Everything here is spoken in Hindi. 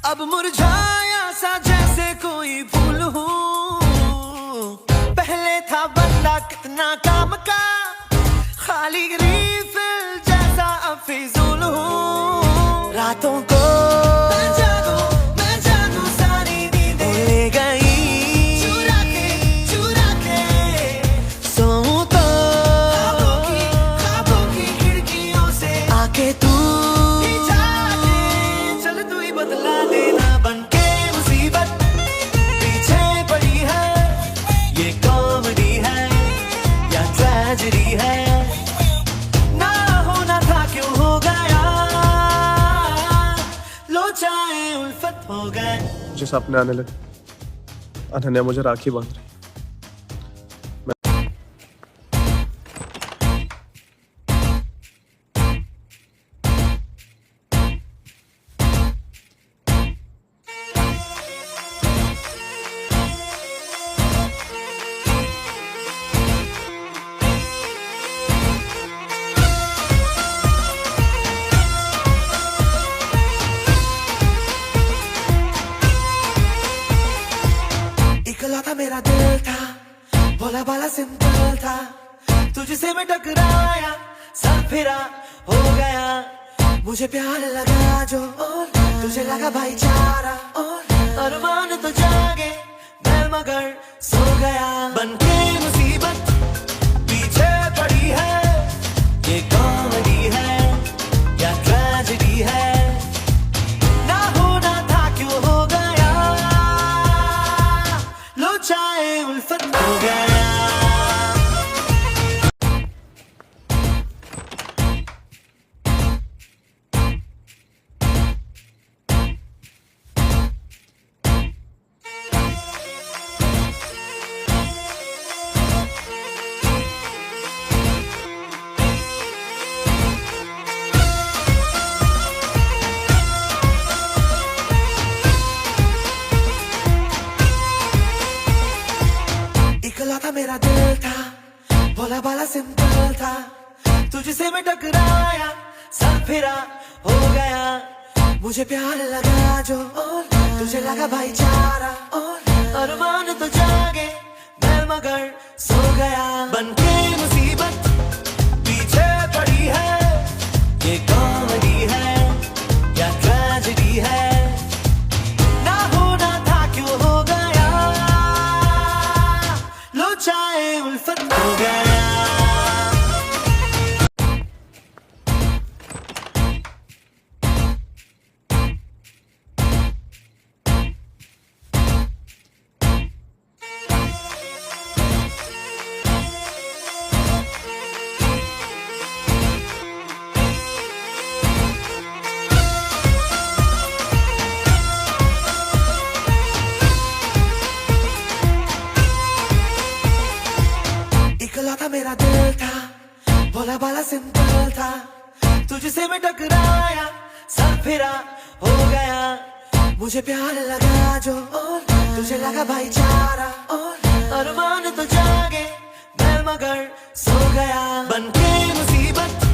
अब मुरझाया सा जैसे कोई फूल हूँ। पहले था बंदा कितना काम का, खाली रीफिल जैसा अब फिजूल हूँ। रातों को मैं जागूं सारी नींदें ले गई, चुरा के सोऊं तो ख्वाबों की खिड़कियों से आके तू चल तू ही बदला देना। बनके मुसीबत पीछे पड़ी है, ये कॉमेडी है या ट्रेजेडी है, ना होना था क्यों हो गया, लो चाहे उल्फत हो गए। मुझे सपने आने लगे, अनन्या मुझे राखी बांध रही। इकला था मेरा दिल था, भोला भाला सिंपल था, तुझसे मैं टकराया सब फिरा हो गया। मुझे प्यार लगा जो तुझे लगा भाईचारा, अरमान तो जागे मैं मगर सो गया। बनके मुसीबत पीछे पड़ी है, ये कॉमेडी है या ट्रेजेडी है, ना होना था क्यों हो गया, लो चाहे उल्फत हो गया। इकला था मेरा दिल था, भोला भाला सिंपल था, तुझसे मैं टकराया सब फिरा हो गया। मुझे प्यार लगा जो तुझे लगा भाईचारा, अरमान तो जागे मैं मगर सो गया। बनके मुसीबत पीछे पड़ी है, ये कॉमेडी है या ट्रेजेडी है, ना होना था क्यों हो गया, लो चाहे उल्फत हो गया। इकला था मेरा दिल था, भोला भाला सिंपल था, तुझसे मैं टकराया सब फिरा हो गया। मुझे प्यार लगा जो तुझे लगा भाईचारा, अरमान तो जागे मैं मगर सो गया। बनके मुसीबत